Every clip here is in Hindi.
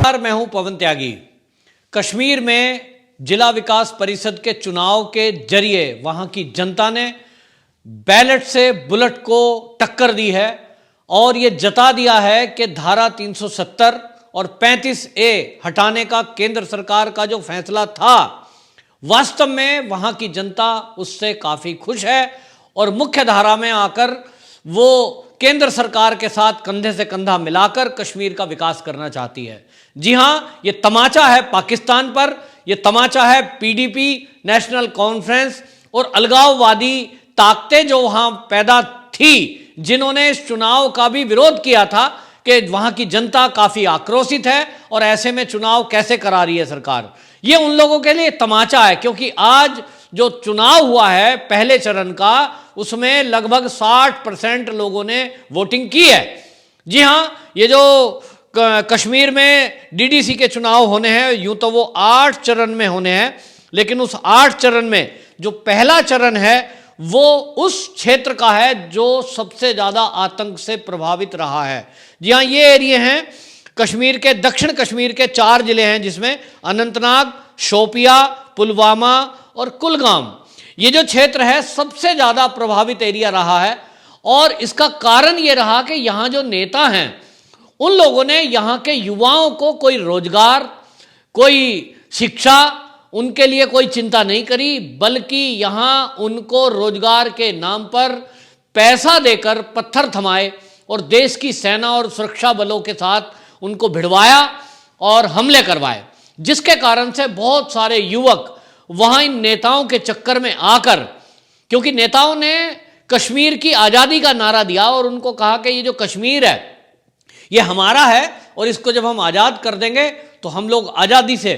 नमस्कार, मैं हूं पवन त्यागी। कश्मीर में जिला विकास परिषद के चुनाव के जरिए वहां की जनता ने बैलेट से बुलेट को टक्कर दी है और यह जता दिया है कि धारा 370 और 35A हटाने का केंद्र सरकार का जो फैसला था, वास्तव में वहां की जनता उससे काफी खुश है और मुख्य धारा में आकर वो केंद्र सरकार के साथ कंधे से कंधा मिलाकर कश्मीर का विकास करना चाहती है। जी हां, ये तमाचा है पाकिस्तान पर, यह तमाचा है पीडीपी, नेशनल कॉन्फ्रेंस और अलगाववादी ताकतें जो वहां पैदा थी, जिन्होंने इस चुनाव का भी विरोध किया था कि वहां की जनता काफी आक्रोशित है और ऐसे में चुनाव कैसे करा रही है सरकार। ये उन लोगों के लिए तमाचा है, क्योंकि आज जो चुनाव हुआ है पहले चरण का, उसमें लगभग 60% लोगों ने वोटिंग की है। जी हां, ये जो कश्मीर में डीडीसी के चुनाव होने हैं, यूं तो वो 8 चरण में होने हैं, लेकिन उस 8 चरण में जो पहला चरण है वो उस क्षेत्र का है जो सबसे ज्यादा आतंक से प्रभावित रहा है। जी हां, ये एरिया हैं कश्मीर के, दक्षिण कश्मीर के 4 जिले हैं, जिसमें अनंतनाग, शोपिया, पुलवामा और कुलगाम। ये जो क्षेत्र है सबसे ज्यादा प्रभावित एरिया रहा है और इसका कारण ये रहा कि यहां जो नेता हैं उन लोगों ने यहां के युवाओं को कोई रोजगार, कोई शिक्षा, उनके लिए कोई चिंता नहीं करी, बल्कि यहां उनको रोजगार के नाम पर पैसा देकर पत्थर थमाए और देश की सेना और सुरक्षा बलों के साथ उनको भिड़वाया और हमले करवाए, जिसके कारण से बहुत सारे युवक वहां इन नेताओं के चक्कर में आकर, क्योंकि नेताओं ने कश्मीर की आज़ादी का नारा दिया और उनको कहा कि ये जो कश्मीर है ये हमारा है और इसको जब हम आज़ाद कर देंगे तो हम लोग आज़ादी से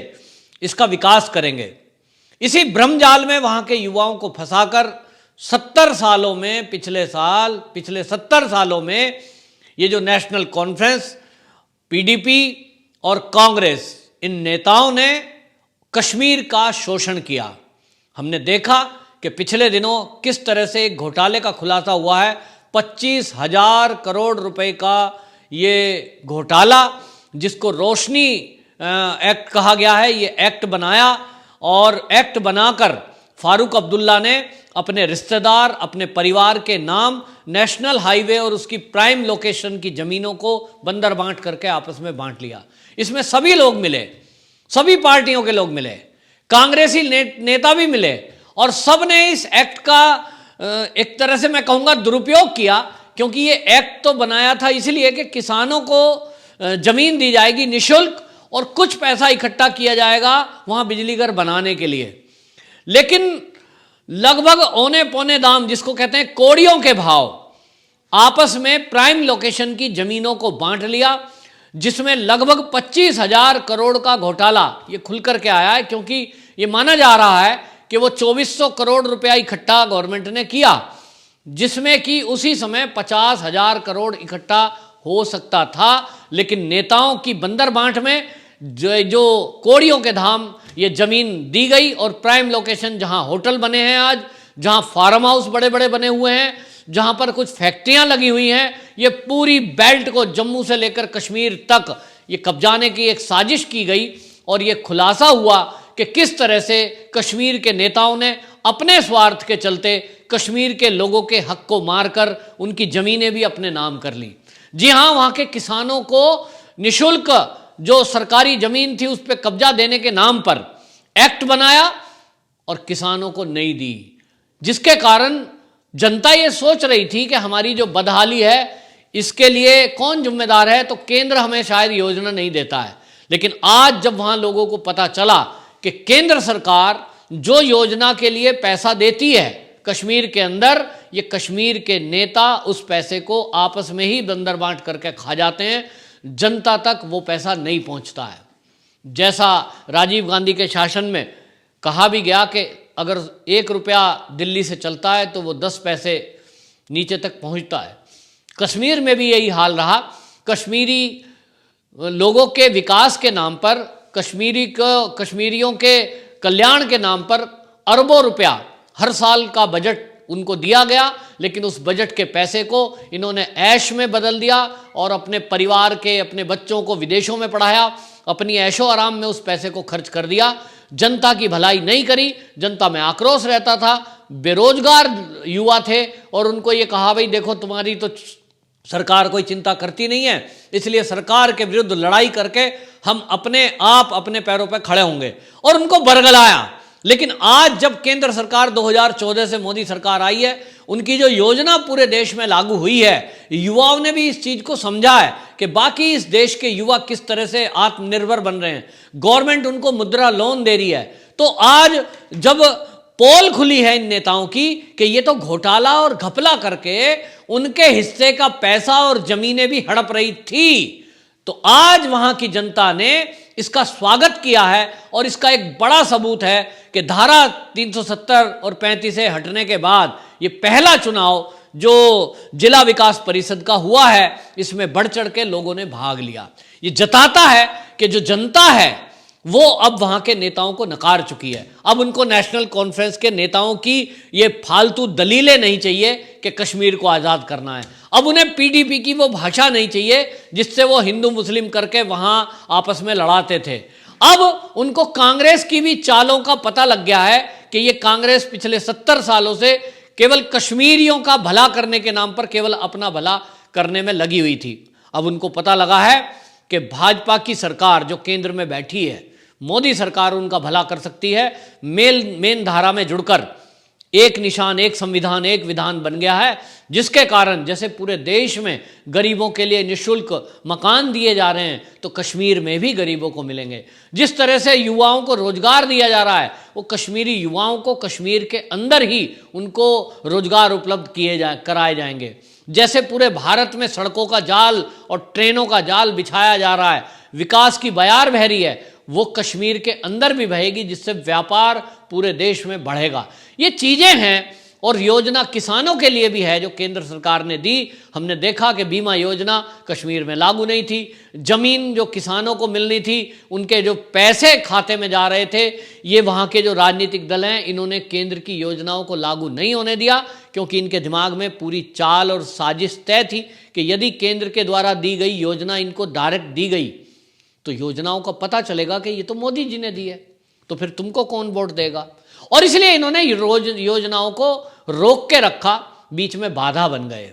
इसका विकास करेंगे। इसी भ्रमजाल में वहां के युवाओं को फंसाकर 70 सालों में, पिछले 70 सालों में ये जो नेशनल कॉन्फ्रेंस, पीडीपी और कांग्रेस, इन नेताओं ने कश्मीर का शोषण किया। हमने देखा कि पिछले दिनों किस तरह से एक घोटाले का खुलासा हुआ है। 25,000 करोड़ रुपए का ये घोटाला, जिसको रोशनी एक्ट कहा गया है, ये एक्ट बनाया और एक्ट बनाकर फारूक अब्दुल्ला ने अपने रिश्तेदार, अपने परिवार के नाम नेशनल हाईवे और उसकी प्राइम लोकेशन की जमीनों को बंदर बांट करके आपस में बांट लिया। इसमें सभी लोग मिले, सभी पार्टियों के लोग मिले, कांग्रेसी नेता भी मिले और सब ने इस एक्ट का एक तरह से मैं कहूंगा दुरुपयोग किया, क्योंकि ये एक्ट तो बनाया था इसलिए कि किसानों को जमीन दी जाएगी निःशुल्क और कुछ पैसा इकट्ठा किया जाएगा वहां बिजली घर बनाने के लिए। लेकिन लगभग औने पौने दाम, जिसको कहते हैं कौड़ियों के भाव, आपस में प्राइम लोकेशन की जमीनों को बांट लिया, जिसमें लगभग 25,000 करोड़ का घोटाला ये खुल करके आया है, क्योंकि ये माना जा रहा है कि वो 2400 करोड़ रुपया इकट्ठा गवर्नमेंट ने किया, जिसमें कि उसी समय 50,000 करोड़ इकट्ठा हो सकता था। लेकिन नेताओं की बंदर बांट में जो कौड़ियों के धाम ये जमीन दी गई और प्राइम लोकेशन, जहां होटल बने हैं आज, जहां फार्म हाउस बड़े बड़े बने हुए हैं, जहां पर कुछ फैक्ट्रियां लगी हुई हैं, ये पूरी बेल्ट को जम्मू से लेकर कश्मीर तक ये कब्जाने की एक साजिश की गई और ये खुलासा हुआ कि किस तरह से कश्मीर के नेताओं ने अपने स्वार्थ के चलते कश्मीर के लोगों के हक को मारकर उनकी जमीनें भी अपने नाम कर ली। जी हां, वहां के किसानों को निःशुल्क जो सरकारी जमीन थी उस पर कब्जा देने के नाम पर एक्ट बनाया और किसानों को नहीं दी, जिसके कारण जनता ये सोच रही थी कि हमारी जो बदहाली है इसके लिए कौन जिम्मेदार है, तो केंद्र हमें शायद योजना नहीं देता है। लेकिन आज जब वहां लोगों को पता चला कि केंद्र सरकार जो योजना के लिए पैसा देती है कश्मीर के अंदर, ये कश्मीर के नेता उस पैसे को आपस में ही बंदर बांट करके खा जाते हैं, जनता तक वो पैसा नहीं पहुंचता है। जैसा राजीव गांधी के शासन में कहा भी गया कि अगर 1 रुपया दिल्ली से चलता है तो वो 10 पैसे नीचे तक पहुंचता है। कश्मीर में भी यही हाल रहा। कश्मीरी लोगों के विकास के नाम पर, कश्मीरियों के कल्याण के नाम पर अरबों रुपया हर साल का बजट उनको दिया गया, लेकिन उस बजट के पैसे को इन्होंने ऐश में बदल दिया और अपने परिवार के, अपने बच्चों को विदेशों में पढ़ाया, अपनी ऐशो आराम में उस पैसे को खर्च कर दिया। जनता की भलाई नहीं करी। जनता में आक्रोश रहता था, बेरोजगार युवा थे और उनको ये कहा भाई देखो तुम्हारी तो सरकार कोई चिंता करती नहीं है, इसलिए सरकार के विरुद्ध लड़ाई करके हम अपने आप अपने पैरों पर खड़े होंगे, और उनको बरगलाया। लेकिन आज जब केंद्र सरकार 2014 से मोदी सरकार आई है, उनकी जो योजना पूरे देश में लागू हुई है, युवाओं ने भी इस चीज को समझा है कि बाकी इस देश के युवा किस तरह से आत्मनिर्भर बन रहे हैं। गवर्नमेंट उनको मुद्रा लोन दे रही है। तो आज जब पोल खुली है इन नेताओं की कि ये तो घोटाला और घपला करके उनके हिस्से का पैसा और जमीनें भी हड़प रही थी, तो आज वहां की जनता ने इसका स्वागत किया है। और इसका एक बड़ा सबूत है कि धारा 370 और 35 से हटने के बाद ये पहला चुनाव जो जिला विकास परिषद का हुआ है, इसमें बढ़ चढ़ के लोगों ने भाग लिया। ये जताता है कि जो जनता है वो अब वहां के नेताओं को नकार चुकी है। अब उनको नेशनल कॉन्फ्रेंस के नेताओं की ये फालतू दलीलें नहीं चाहिए कि कश्मीर को आज़ाद करना है। अब उन्हें पीडीपी की वो भाषा नहीं चाहिए जिससे वो हिंदू मुस्लिम करके वहां आपस में लड़ाते थे। अब उनको कांग्रेस की भी चालों का पता लग गया है कि ये कांग्रेस पिछले 70 सालों से केवल कश्मीरियों का भला करने के नाम पर केवल अपना भला करने में लगी हुई थी। अब उनको पता लगा है कि भाजपा की सरकार जो केंद्र में बैठी है, मोदी सरकार उनका भला कर सकती है। मेन धारा में जुड़कर एक निशान, एक संविधान, एक विधान बन गया है, जिसके कारण जैसे पूरे देश में गरीबों के लिए निःशुल्क मकान दिए जा रहे हैं, तो कश्मीर में भी गरीबों को मिलेंगे। जिस तरह से युवाओं को रोजगार दिया जा रहा है, वो कश्मीरी युवाओं को कश्मीर के अंदर ही उनको रोजगार उपलब्ध कराए जाएंगे। जैसे पूरे भारत में सड़कों का जाल और ट्रेनों का जाल बिछाया जा रहा है, विकास की बयार बह रही है, वो कश्मीर के अंदर भी बहेगी, जिससे व्यापार पूरे देश में बढ़ेगा। ये चीजें हैं। और योजना किसानों के लिए भी है जो केंद्र सरकार ने दी। हमने देखा कि बीमा योजना कश्मीर में लागू नहीं थी। जमीन जो किसानों को मिलनी थी, उनके जो पैसे खाते में जा रहे थे, ये वहाँ के जो राजनीतिक दल हैं, इन्होंने केंद्र की योजनाओं को लागू नहीं होने दिया, क्योंकि इनके दिमाग में पूरी चाल और साजिश तय थी कि यदि केंद्र के द्वारा दी गई योजना इनको डायरेक्ट दी गई तो योजनाओं का पता चलेगा कि ये तो मोदी जी ने दी है, तो फिर तुमको कौन वोट देगा। और इसलिए इन्होंने योजनाओं को रोक के रखा, बीच में बाधा बन गए।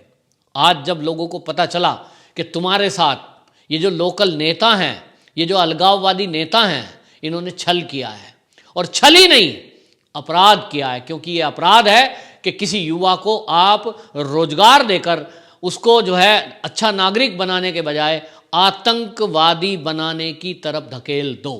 आज जब लोगों को पता चला कि तुम्हारे साथ ये जो लोकल नेता हैं, ये जो अलगाववादी नेता हैं, इन्होंने छल किया है, और छल ही नहीं अपराध किया है। क्योंकि ये अपराध है कि किसी युवा को आप रोजगार देकर उसको जो है अच्छा नागरिक बनाने के बजाय आतंकवादी बनाने की तरफ धकेल दो।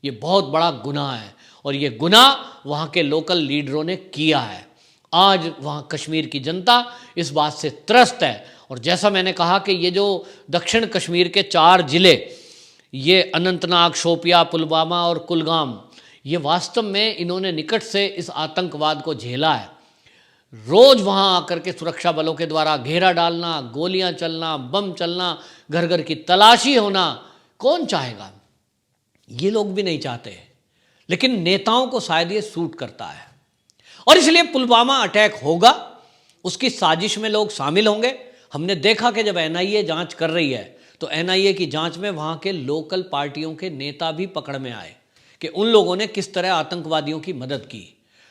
ये बहुत बड़ा गुनाह है, और ये गुनाह वहाँ के लोकल लीडरों ने किया है। आज वहाँ कश्मीर की जनता इस बात से त्रस्त है। और जैसा मैंने कहा कि ये जो दक्षिण कश्मीर के 4 जिले, ये अनंतनाग, शोपिया, पुलवामा और कुलगाम, ये वास्तव में इन्होंने निकट से इस आतंकवाद को झेला है। रोज वहाँ आकर के सुरक्षा बलों के द्वारा घेरा डालना, गोलियां चलना, बम चलना, घर घर की तलाशी होना, कौन चाहेगा? ये लोग भी नहीं चाहते, लेकिन नेताओं को शायद ये सूट करता है। और इसलिए पुलवामा अटैक होगा, उसकी साजिश में लोग शामिल होंगे। हमने देखा कि जब एनआईए जांच कर रही है, तो एनआईए की जांच में वहाँ के लोकल पार्टियों के नेता भी पकड़ में आए कि उन लोगों ने किस तरह आतंकवादियों की मदद की।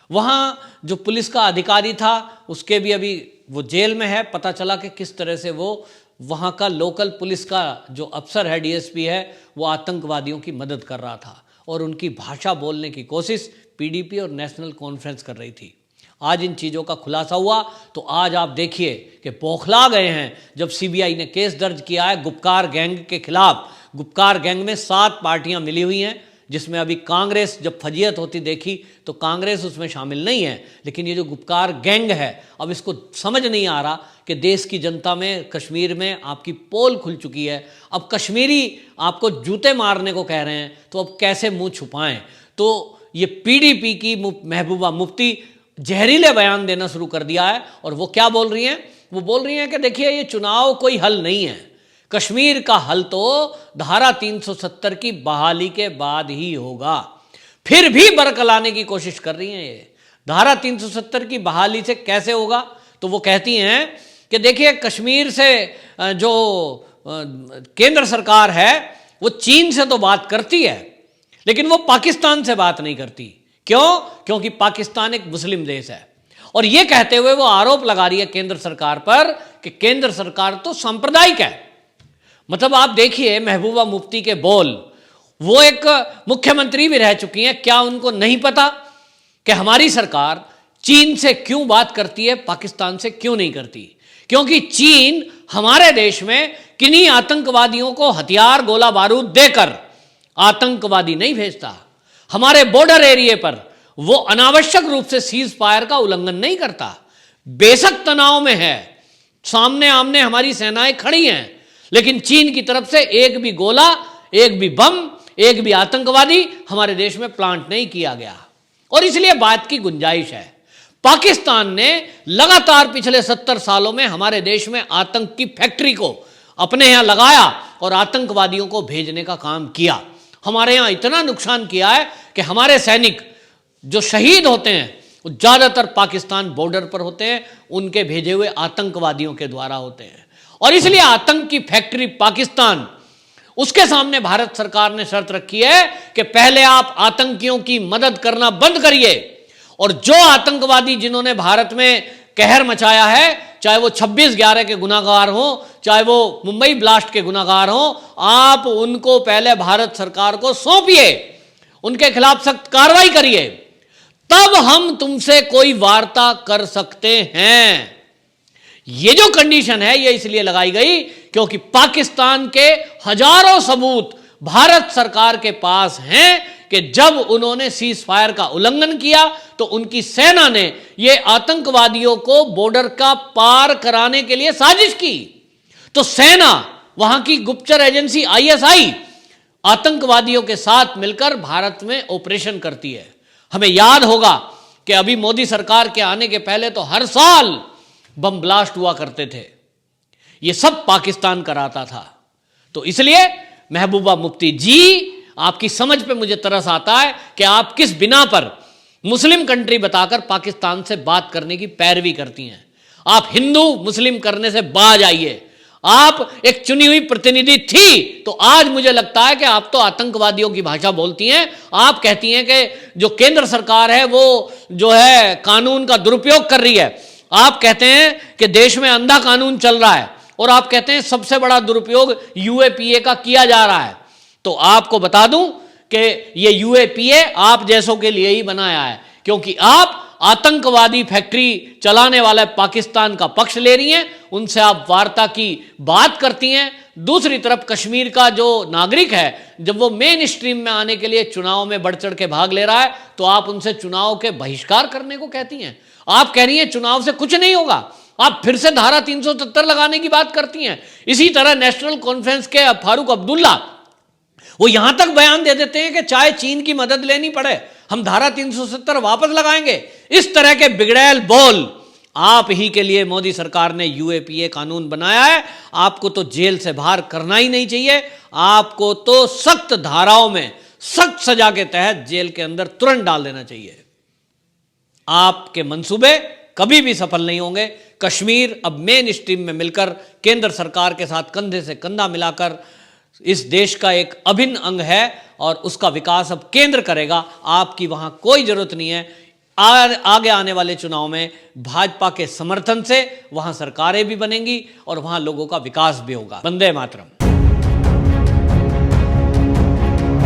वहाँ जो पुलिस का अधिकारी था, उसके भी अभी वो जेल में है। पता चला कि किस तरह से वो वहाँ का लोकल पुलिस का जो अफसर है, डीएसपी है, वो आतंकवादियों की मदद कर रहा था और उनकी भाषा बोलने की कोशिश पीडीपी और नेशनल कॉन्फ्रेंस कर रही थी। आज इन चीज़ों का खुलासा हुआ तो आज आप देखिए कि बौखला गए हैं जब सीबीआई ने केस दर्ज किया है गुपकार गैंग के खिलाफ। गुपकार गैंग में 7 पार्टियां मिली हुई हैं, जिसमें अभी कांग्रेस जब फजीयत होती देखी तो कांग्रेस उसमें शामिल नहीं है, लेकिन ये जो गुपकार गैंग है, अब इसको समझ नहीं आ रहा कि देश की जनता में, कश्मीर में आपकी पोल खुल चुकी है। अब कश्मीरी आपको जूते मारने को कह रहे हैं, तो अब कैसे मुंह छुपाएं। तो ये पीडीपी की महबूबा मुफ्ती जहरीले बयान देना शुरू कर दिया है। और वो क्या बोल रही हैं? वो बोल रही हैं कि देखिए, ये चुनाव कोई हल नहीं है, कश्मीर का हल तो धारा 370 की बहाली के बाद ही होगा। फिर भी बरकलाने की कोशिश कर रही हैं ये। धारा 370 की बहाली से कैसे होगा? तो वो कहती हैं कि देखिए, कश्मीर से जो केंद्र सरकार है वो चीन से तो बात करती है, लेकिन वो पाकिस्तान से बात नहीं करती। क्यों? क्योंकि पाकिस्तान एक मुस्लिम देश है। और ये कहते हुए वो आरोप लगा रही है केंद्र सरकार पर कि केंद्र सरकार तो सांप्रदायिक है। मतलब आप देखिए महबूबा मुफ्ती के बोल, वो एक मुख्यमंत्री भी रह चुकी हैं, क्या उनको नहीं पता कि हमारी सरकार चीन से क्यों बात करती है, पाकिस्तान से क्यों नहीं करती? क्योंकि चीन हमारे देश में किन्हीं आतंकवादियों को हथियार गोला बारूद देकर आतंकवादी नहीं भेजता। हमारे बॉर्डर एरिया पर वो अनावश्यक रूप से सीज फायर का उल्लंघन नहीं करता। बेशक तनाव में है, सामने आमने हमारी सेनाएं खड़ी हैं, लेकिन चीन की तरफ से एक भी गोला, एक भी बम, एक भी आतंकवादी हमारे देश में प्लांट नहीं किया गया। और इसलिए बात की गुंजाइश है। पाकिस्तान ने लगातार पिछले 70 सालों में हमारे देश में आतंक की फैक्ट्री को अपने यहां लगाया और आतंकवादियों को भेजने का काम किया। हमारे यहां इतना नुकसान किया है कि हमारे सैनिक जो शहीद होते हैं वो ज्यादातर पाकिस्तान बॉर्डर पर होते हैं, उनके भेजे हुए आतंकवादियों के द्वारा होते हैं। और इसलिए आतंक की फैक्ट्री पाकिस्तान, उसके सामने भारत सरकार ने शर्त रखी है कि पहले आप आतंकियों की मदद करना बंद करिए, और जो आतंकवादी जिन्होंने भारत में कहर मचाया है, चाहे वो 26/11 के गुनाहगार हो, चाहे वो मुंबई ब्लास्ट के गुनाहगार हो, आप उनको पहले भारत सरकार को सौंपिए, उनके खिलाफ सख्त कार्रवाई करिए, तब हम तुमसे कोई वार्ता कर सकते हैं। ये जो कंडीशन है ये इसलिए लगाई गई क्योंकि पाकिस्तान के हजारों सबूत भारत सरकार के पास हैं कि जब उन्होंने सीज फायर का उल्लंघन किया तो उनकी सेना ने ये आतंकवादियों को बॉर्डर का पार कराने के लिए साजिश की। तो सेना, वहां की गुप्तचर एजेंसी ISI आतंकवादियों के साथ मिलकर भारत में ऑपरेशन करती है। हमें याद होगा कि अभी मोदी सरकार के आने के पहले तो हर साल बम ब्लास्ट हुआ करते थे, ये सब पाकिस्तान कराता था। तो इसलिए महबूबा मुफ्ती जी, आपकी समझ पे मुझे तरस आता है कि आप किस बिना पर मुस्लिम कंट्री बताकर पाकिस्तान से बात करने की पैरवी करती हैं। आप हिंदू मुस्लिम करने से बाज आइए। आप एक चुनी हुई प्रतिनिधि थी, तो आज मुझे लगता है कि आप तो आतंकवादियों की भाषा बोलती हैं। आप कहती हैं कि जो केंद्र सरकार है वो जो है कानून का दुरुपयोग कर रही है। आप कहते हैं कि देश में अंधा कानून चल रहा है, और आप कहते हैं सबसे बड़ा दुरुपयोग UAPA का किया जा रहा है। तो आपको बता दूं कि ये UAPA आप जैसों के लिए ही बनाया है, क्योंकि आप आतंकवादी फैक्ट्री चलाने वाला पाकिस्तान का पक्ष ले रही हैं, उनसे आप वार्ता की बात करती हैं। दूसरी तरफ कश्मीर का जो नागरिक है, जब वो मेन स्ट्रीम में आने के लिए चुनाव में बढ़ चढ़ के भाग ले रहा है, तो आप उनसे चुनाव के बहिष्कार करने को कहती हैं। आप कह रही हैं चुनाव से कुछ नहीं होगा, आप फिर से धारा 370 लगाने की बात करती हैं। इसी तरह नेशनल कॉन्फ्रेंस के फारूक अब्दुल्ला, वो यहां तक बयान दे देते हैं कि चाहे चीन की मदद लेनी पड़े, हम धारा 370 वापस लगाएंगे। इस तरह के बिगड़ैल बोल आप ही के लिए मोदी सरकार ने UAPA कानून बनाया है। आपको तो जेल से बाहर करना ही नहीं चाहिए, आपको तो सख्त धाराओं में सख्त सजा के तहत जेल के अंदर तुरंत डाल देना चाहिए। आपके मंसूबे कभी भी सफल नहीं होंगे। कश्मीर अब मेन स्ट्रीम में मिलकर केंद्र सरकार के साथ कंधे से कंधा मिलाकर इस देश का एक अभिन्न अंग है, और उसका विकास अब केंद्र करेगा। आपकी वहां कोई जरूरत नहीं है। आगे आने वाले चुनाव में भाजपा के समर्थन से वहां सरकारें भी बनेंगी और वहां लोगों का विकास भी होगा। वंदे मातरम।